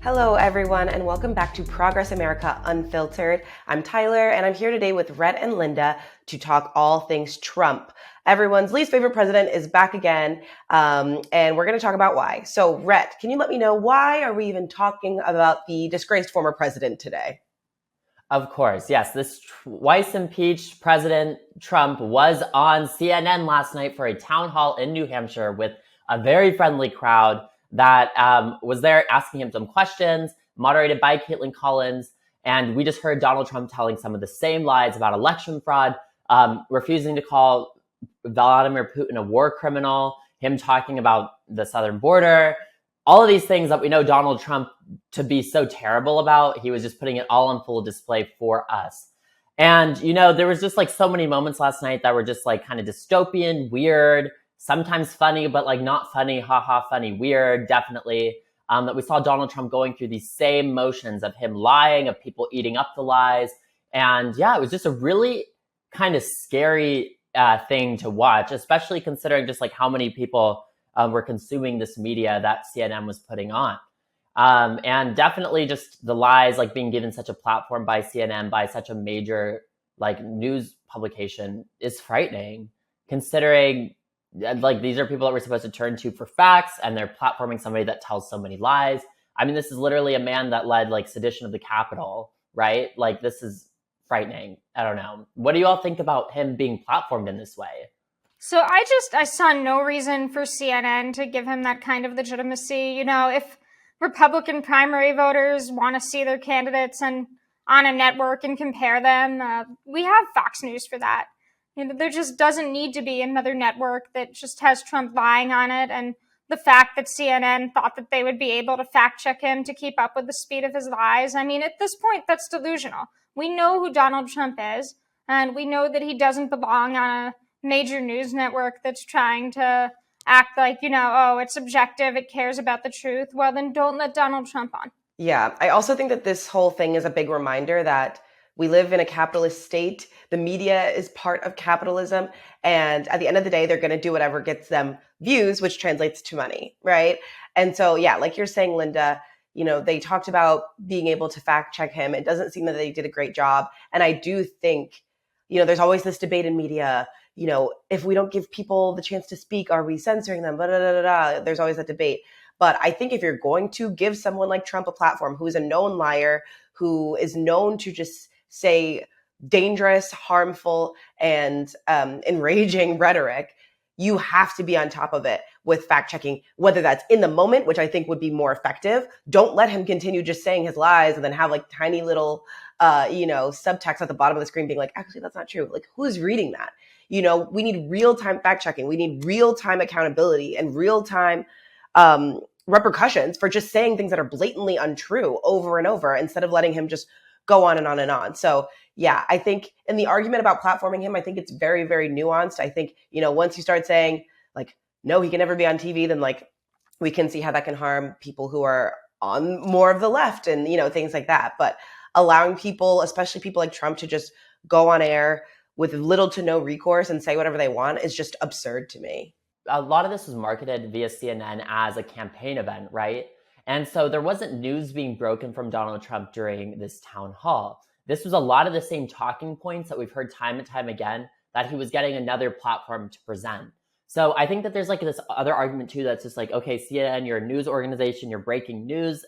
Hello, everyone, and welcome back to Progress America Unfiltered. I'm Tyler, and I'm here today with Rhett and Linda to talk all things Trump. Everyone's least favorite president is back again, and we're going to talk about why. So, Rhett, can you let me know why are we even talking about the disgraced former president today? Of course, yes. This twice-impeached President Trump was on CNN last night for a town hall in New Hampshire with a very friendly crowd that was there asking him some questions, moderated by Caitlin Collins. And we just heard Donald Trump telling some of the same lies about election fraud, refusing to call Vladimir Putin a war criminal, him talking about the southern border, all of these things that we know Donald Trump to be so terrible about. He was just putting it all on full display for us. And, you know, there was just like so many moments last night that were just like kind of dystopian, weird, sometimes funny, but like not funny, haha, funny, weird, definitely. That we saw Donald Trump going through these same motions of him lying, of people eating up the lies. And yeah, it was just a really kind of scary thing to watch, especially considering just like how many people were consuming this media that CNN was putting on. And definitely just the lies, like being given such a platform by CNN, by such a major like news publication is frightening, considering like these are people that we're supposed to turn to for facts, and they're platforming somebody that tells so many lies. I mean, this is literally a man that led like sedition of the Capitol, right? Like this is frightening. I don't know. What do you all think about him being platformed in this way? So I saw no reason for CNN to give him that kind of legitimacy. You know, if Republican primary voters want to see their candidates and on a network and compare them, we have Fox News for that. You know, there just doesn't need to be another network that just has Trump lying on it. And the fact that CNN thought that they would be able to fact check him to keep up with the speed of his lies. I mean, at this point, that's delusional. We know who Donald Trump is, and we know that he doesn't belong on a major news network that's trying to act like, you know, oh, it's objective, it cares about the truth. Well, then don't let Donald Trump on. Yeah, I also think that this whole thing is a big reminder that we live in a capitalist state. The media is part of capitalism. And at the end of the day, they're going to do whatever gets them views, which translates to money, right? And so, yeah, like you're saying, Linda, you know, they talked about being able to fact check him. It doesn't seem that they did a great job. And I do think, you know, there's always this debate in media, you know, if we don't give people the chance to speak, are we censoring them? There's always that debate. But I think if you're going to give someone like Trump a platform, who is a known liar, who is known to just say dangerous, harmful, and enraging rhetoric, you have to be on top of it with fact checking, whether that's in the moment, which I think would be more effective. Don't let him continue just saying his lies and then have like tiny little, subtext at the bottom of the screen being like, actually, that's not true. Like, who's reading that? You know, we need real-time fact checking. We need real-time accountability and real-time repercussions for just saying things that are blatantly untrue over and over instead of letting him just go on and on and on. So yeah, I think in the argument about platforming him, I think it's very, very nuanced. I think, you know, once you start saying like, no, he can never be on TV, then like we can see how that can harm people who are on more of the left and, you know, things like that. But allowing people, especially people like Trump, to just go on air with little to no recourse and say whatever they want is just absurd to me. A lot of this was marketed via CNN as a campaign event, right? And so there wasn't news being broken from Donald Trump during this town hall. This was a lot of the same talking points that we've heard time and time again, that he was getting another platform to present. So I think that there's like this other argument too that's just like, okay, CNN, you're a news organization, you're breaking news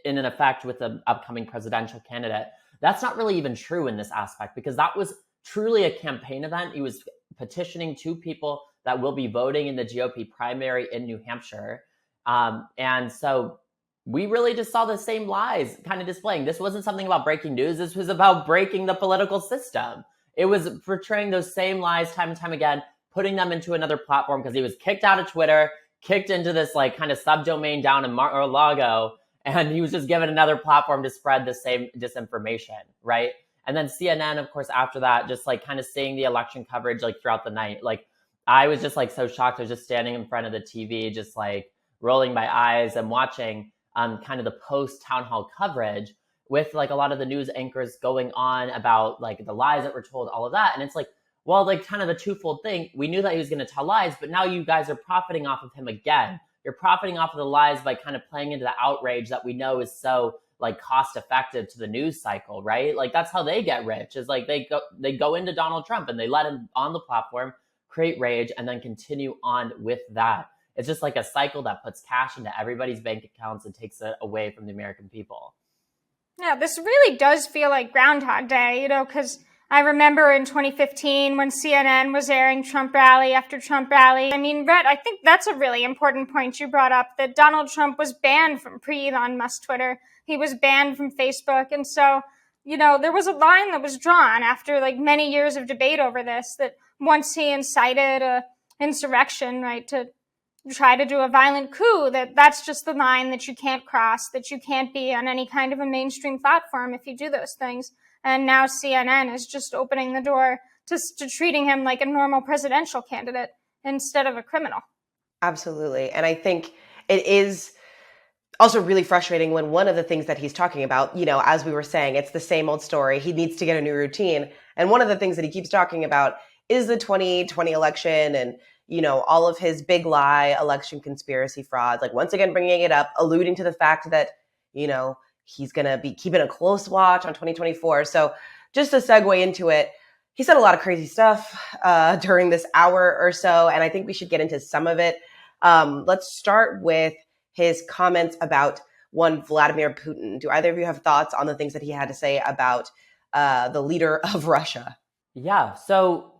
in an effect with an upcoming presidential candidate. That's not really even true in this aspect, because that was truly a campaign event. He was petitioning two people that will be voting in the GOP primary in New Hampshire. And so we really just saw the same lies kind of displaying. This wasn't something about breaking news. This was about breaking the political system. It was portraying those same lies time and time again, putting them into another platform, because he was kicked out of Twitter, kicked into this like kind of subdomain down in Mar-a-Lago, and he was just given another platform to spread the same disinformation, right? And then CNN, of course, after that, just like kind of seeing the election coverage like throughout the night. Like I was just like so shocked. I was just standing in front of the TV, just like rolling my eyes and watching kind of the post town hall coverage with like a lot of the news anchors going on about like the lies that were told, all of that. And it's like, well, like kind of the twofold thing. We knew that he was going to tell lies, but now you guys are profiting off of him again, you're profiting off of the lies by kind of playing into the outrage that we know is so like cost effective to the news cycle, right? Like that's how they get rich, is like they go into Donald Trump and they let him on the platform, create rage, and then continue on with that. It's just like a cycle that puts cash into everybody's bank accounts and takes it away from the American people. Yeah, this really does feel like Groundhog Day, you know, because I remember in 2015 when CNN was airing Trump rally after Trump rally. I mean, Rhett, I think that's a really important point you brought up, that Donald Trump was banned from pre-Elon Musk Twitter. He was banned from Facebook. And so, you know, there was a line that was drawn after like many years of debate over this, that once he incited a insurrection, right, to try to do a violent coup, that's just the line that you can't cross, that you can't be on any kind of a mainstream platform if you do those things. And now CNN is just opening the door to treating him like a normal presidential candidate instead of a criminal. Absolutely. And I think it is also really frustrating when one of the things that he's talking about, you know, as we were saying, it's the same old story. He needs to get a new routine. And one of the things that he keeps talking about is the 2020 election and, you know, all of his big lie election conspiracy frauds, like once again bringing it up, alluding to the fact that, you know, he's going to be keeping a close watch on 2024. So just to segue into it, he said a lot of crazy stuff during this hour or so, and I think we should get into some of it. Let's start with his comments about one Vladimir Putin. Do either of you have thoughts on the things that he had to say about the leader of Russia? Yeah, so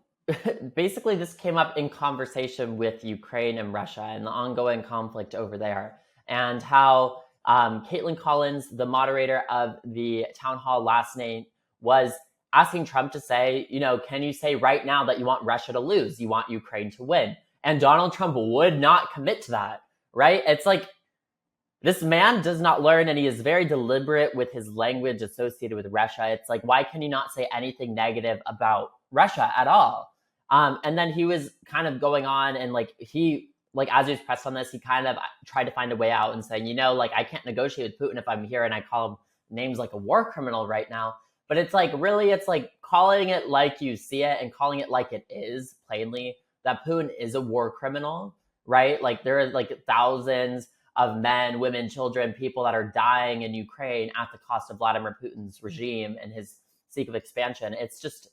basically this came up in conversation with Ukraine and Russia and the ongoing conflict over there, and how Caitlin Collins, the moderator of the town hall last night, was asking Trump to say, you know, can you say right now that you want Russia to lose? You want Ukraine to win? And Donald Trump would not commit to that, right? It's like, this man does not learn, and he is very deliberate with his language associated with Russia. It's like, why can you not say anything negative about Russia at all? And then he was kind of going on, and like as he was pressed on this, he kind of tried to find a way out and saying, you know, like I can't negotiate with Putin if I'm here and I call him names like a war criminal right now. But it's like, really, it's like calling it like you see it and calling it like it is, plainly, that Putin is a war criminal, right? Like there are like thousands of men, women, children, people that are dying in Ukraine at the cost of Vladimir Putin's regime and his seek of expansion. It's just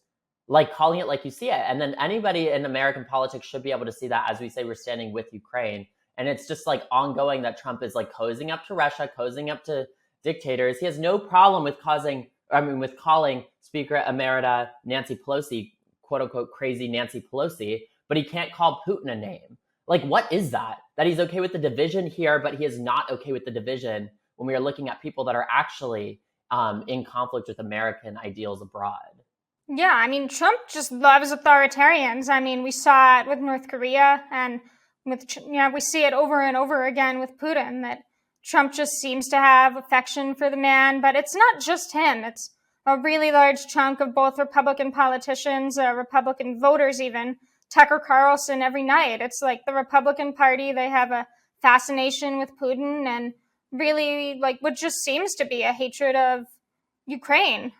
like calling it like you see it. And then anybody in American politics should be able to see that, as we say, we're standing with Ukraine. And it's just like ongoing that Trump is like cozying up to Russia, cozying up to dictators. He has no problem with calling Speaker Emerita Nancy Pelosi, quote unquote, crazy Nancy Pelosi, but he can't call Putin a name. Like, what is that? That he's okay with the division here, but he is not okay with the division when we are looking at people that are actually in conflict with American ideals abroad. Yeah, I mean, Trump just loves authoritarians. I mean, we saw it with North Korea, and we see it over and over again with Putin, that Trump just seems to have affection for the man. But it's not just him. It's a really large chunk of both Republican politicians, Republican voters even, Tucker Carlson every night. It's like the Republican Party, they have a fascination with Putin and really like what just seems to be a hatred of Ukraine.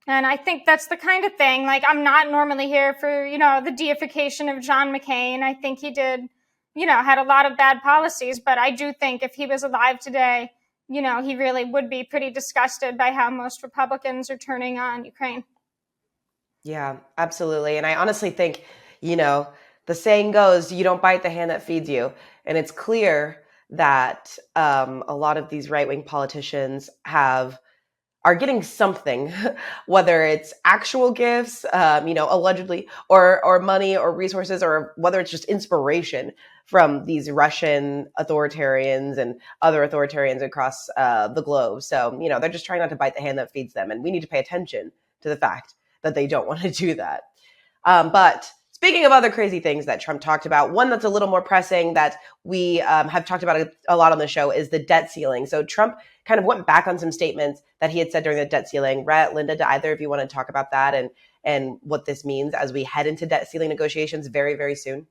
And I think that's the kind of thing, like, I'm not normally here for, you know, the deification of John McCain. I think he did, you know, had a lot of bad policies, but I do think if he was alive today, you know, he really would be pretty disgusted by how most Republicans are turning on Ukraine. Yeah, absolutely. And I honestly think, you know, the saying goes, you don't bite the hand that feeds you. And it's clear that a lot of these right-wing politicians are getting something, whether it's actual gifts, you know, allegedly, or money or resources, or whether it's just inspiration from these Russian authoritarians and other authoritarians across the globe. So, you know, they're just trying not to bite the hand that feeds them. And we need to pay attention to the fact that they don't want to do that. But speaking of other crazy things that Trump talked about, one that's a little more pressing that we have talked about a lot on the show is the debt ceiling. So Trump kind of went back on some statements that he had said during the debt ceiling. Rhett, Linda, do either of you want to talk about that and what this means as we head into debt ceiling negotiations very, very soon?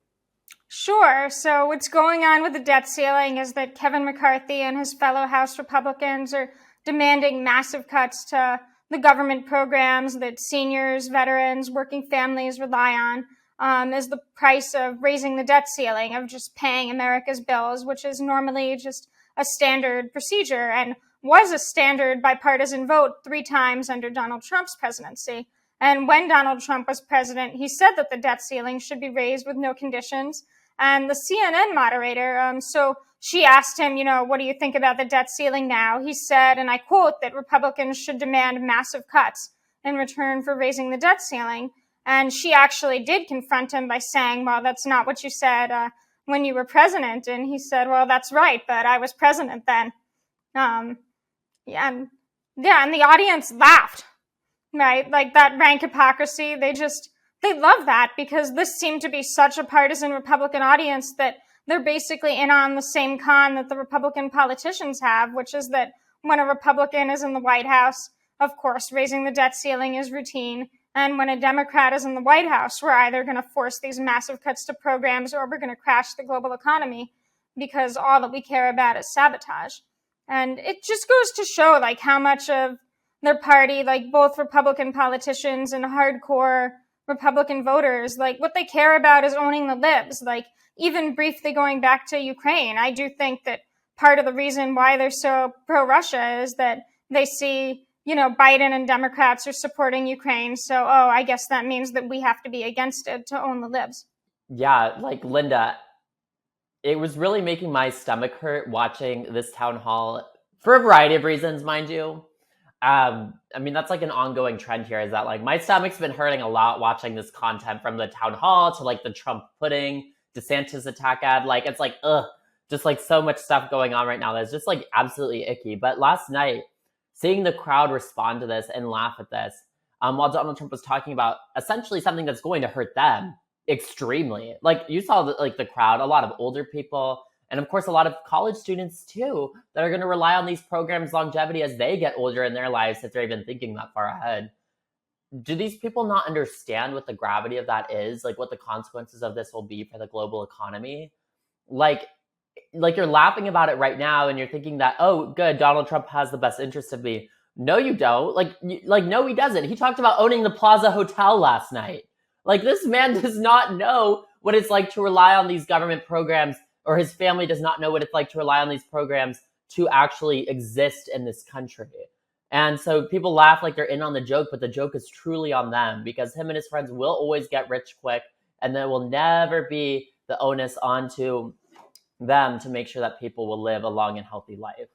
Sure. So what's going on with the debt ceiling is that Kevin McCarthy and his fellow House Republicans are demanding massive cuts to the government programs that seniors, veterans, working families rely on. is the price of raising the debt ceiling, of just paying America's bills, which is normally just a standard procedure and was a standard bipartisan vote 3 times under Donald Trump's presidency. And when Donald Trump was president, he said that the debt ceiling should be raised with no conditions. And the CNN moderator, so she asked him, what do you think about the debt ceiling now? He said, and I quote, that Republicans should demand massive cuts in return for raising the debt ceiling. And she actually did confront him by saying, well, that's not what you said when you were president. And he said, well, that's right, but I was president then. And the audience laughed, right? Like that rank hypocrisy. They love that because this seemed to be such a partisan Republican audience that they're basically in on the same con that the Republican politicians have, which is that when a Republican is in the White House, of course, raising the debt ceiling is routine. And when a Democrat is in the White House, we're either going to force these massive cuts to programs or we're going to crash the global economy because all that we care about is sabotage. And it just goes to show like how much of their party, like both Republican politicians and hardcore Republican voters, like what they care about is owning the libs. Like even briefly going back to Ukraine, I do think that part of the reason why they're so pro-Russia is that they see Biden and Democrats are supporting Ukraine. So, I guess that means that we have to be against it to own the libs. Yeah, like Linda, it was really making my stomach hurt watching this town hall for a variety of reasons, mind you. That's like an ongoing trend here is that like my stomach's been hurting a lot watching this content from the town hall to like the Trump pudding, DeSantis attack ad. Like, it's like, just like so much stuff going on right now that's just like absolutely icky. But last night, seeing the crowd respond to this and laugh at this, while Donald Trump was talking about essentially something that's going to hurt them extremely. Like you saw the crowd, a lot of older people, and of course a lot of college students too, that are going to rely on these programs' longevity as they get older in their lives if they're even thinking that far ahead. Do these people not understand what the gravity of that is? Like what the consequences of this will be for the global economy? Like you're laughing about it right now and you're thinking that, oh, good, Donald Trump has the best interest of me. No, you don't. No, he doesn't. He talked about owning the Plaza Hotel last night. Like this man does not know what it's like to rely on these government programs, or his family does not know what it's like to rely on these programs to actually exist in this country. And so people laugh like they're in on the joke, but the joke is truly on them because him and his friends will always get rich quick, and there will never be the onus onto them to make sure that people will live a long and healthy life.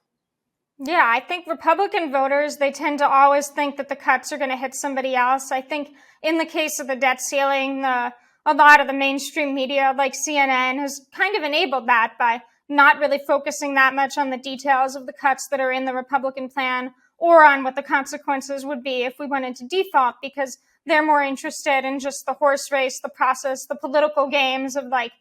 Yeah, I think Republican voters, they tend to always think that the cuts are going to hit somebody else. I think in the case of the debt ceiling, a lot of the mainstream media like CNN has kind of enabled that by not really focusing that much on the details of the cuts that are in the Republican plan or on what the consequences would be if we went into default, because they're more interested in just the horse race, the process, the political games of like,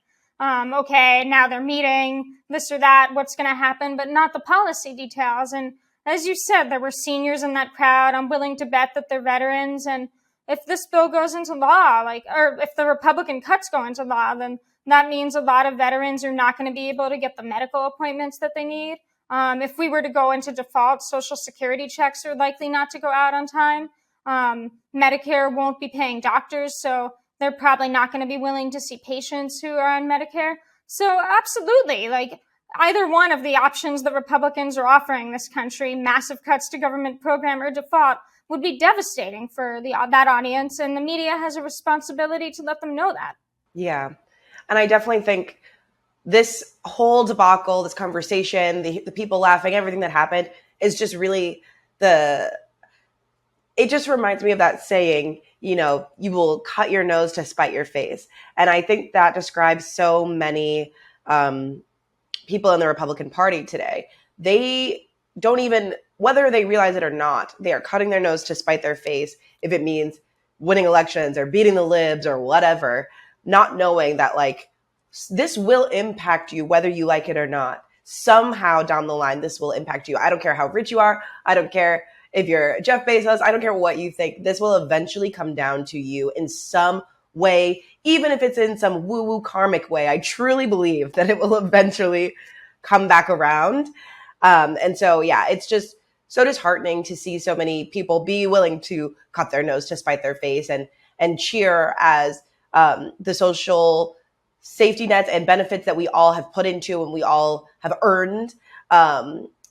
okay, now they're meeting, this or that, what's going to happen, but not the policy details. And as you said, there were seniors in that crowd. I'm willing to bet that they're veterans. And if this bill goes into law, or if the Republican cuts go into law, then that means a lot of veterans are not going to be able to get the medical appointments that they need. If we were to go into default, Social Security checks are likely not to go out on time. Medicare won't be paying doctors, so they're probably not going to be willing to see patients who are on Medicare. So absolutely, either one of the options that Republicans are offering this country, massive cuts to government program or default, would be devastating for that audience. And the media has a responsibility to let them know that. Yeah. And I definitely think this whole debacle, this conversation, the people laughing, everything that happened is just really it just reminds me of that saying, you will cut your nose to spite your face. And I think that describes so many people in the Republican Party today. They don't even, whether they realize it or not, they are cutting their nose to spite their face if it means winning elections or beating the libs or whatever, not knowing that this will impact you whether you like it or not. Somehow down the line, this will impact you. I don't care how rich you are. I don't care if you're Jeff Bezos, I don't care what you think. This will eventually come down to you in some way, even if it's in some woo-woo karmic way. I truly believe that it will eventually come back around. And so, yeah, it's just so disheartening to see so many people be willing to cut their nose to spite their face and cheer as the social safety nets and benefits that we all have put into and we all have earned,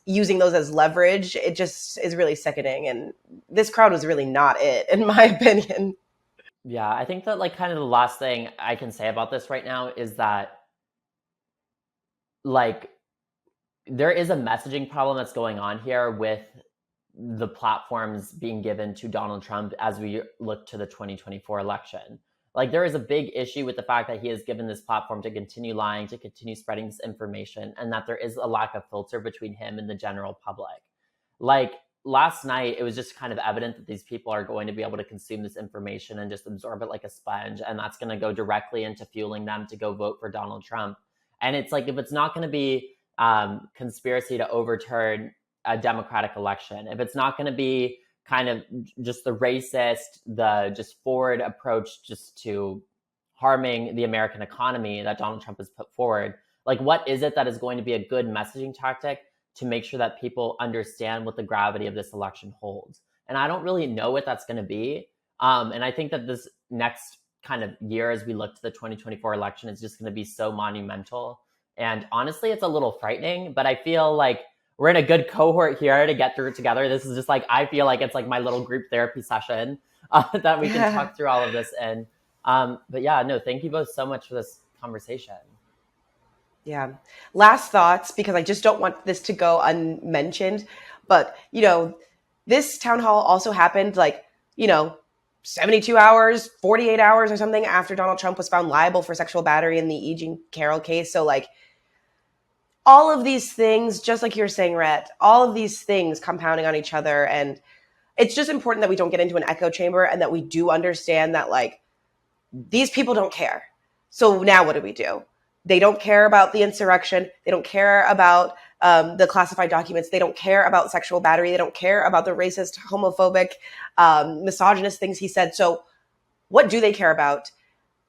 using those as leverage, it just is really sickening. And this crowd was really not it, in my opinion. Yeah, I think that like kind of the last thing I can say about this right now is that like there is a messaging problem that's going on here with the platforms being given to Donald Trump as we look to the 2024 election. Like there is a big issue with the fact that he has given this platform to continue lying, to continue spreading this information, and that there is a lack of filter between him and the general public. Like last night, it was just kind of evident that these people are going to be able to consume this information and just absorb it like a sponge. And that's going to go directly into fueling them to go vote for Donald Trump. And it's like, if it's not going to be conspiracy to overturn a democratic election, if it's not going to be kind of just the racist, the just forward approach just to harming the American economy that Donald Trump has put forward, like what is it that is going to be a good messaging tactic to make sure that people understand what the gravity of this election holds? And I don't really know what that's going to be. And I think that this next kind of year, as we look to the 2024 election, is just going to be so monumental. And honestly, it's a little frightening, but I feel like we're in a good cohort here to get through it together. This is just like, I feel like it's like my little group therapy session that we can talk through all of this. And, but yeah, no, thank you both so much for this conversation. Yeah. Last thoughts, because I just don't want this to go unmentioned. But, you know, this town hall also happened 72 hours, 48 hours or something after Donald Trump was found liable for sexual battery in the E. Jean Carroll case. So all of these things, just like you were saying, Rhett, all of these things compounding on each other. And it's just important that we don't get into an echo chamber and that we do understand that these people don't care. So now what do we do? They don't care about the insurrection. They don't care about the classified documents. They don't care about sexual battery. They don't care about the racist, homophobic, misogynist things he said. So what do they care about?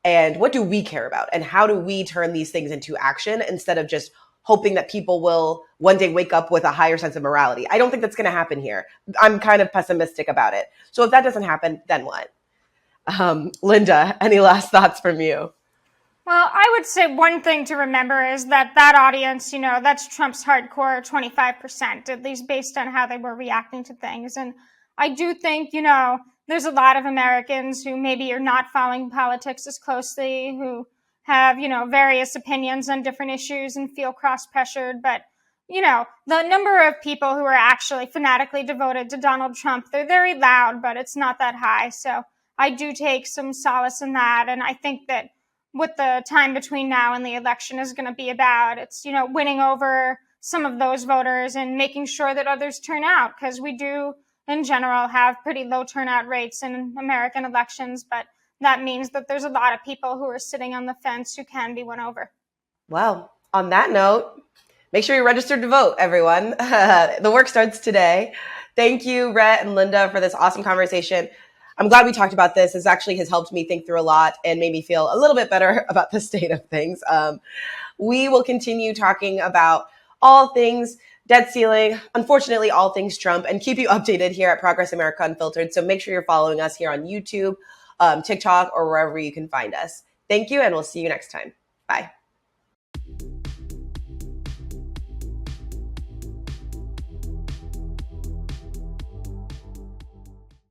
And what do we care about? And how do we turn these things into action instead of just hoping that people will one day wake up with a higher sense of morality? I don't think that's going to happen here. I'm kind of pessimistic about it. So if that doesn't happen, then what? Linda, any last thoughts from you? Well, I would say one thing to remember is that audience, that's Trump's hardcore 25%, at least based on how they were reacting to things. And I do think, there's a lot of Americans who maybe are not following politics as closely, who have, various opinions on different issues and feel cross-pressured. But, the number of people who are actually fanatically devoted to Donald Trump, they're very loud, but it's not that high. So I do take some solace in that. And I think that what the time between now and the election is going to be about, it's, winning over some of those voters and making sure that others turn out, because we do, in general, have pretty low turnout rates in American elections, but that means that there's a lot of people who are sitting on the fence who can be won over. Well, on that note, make sure you're registered to vote, everyone. The work starts today. Thank you, Rhett and Linda, for this awesome conversation. I'm glad we talked about this. This actually has helped me think through a lot and made me feel a little bit better about the state of things. We will continue talking about all things debt ceiling, unfortunately, all things Trump, and keep you updated here at Progress America Unfiltered. So make sure you're following us here on YouTube, TikTok, or wherever you can find us. Thank you, and we'll see you next time. Bye.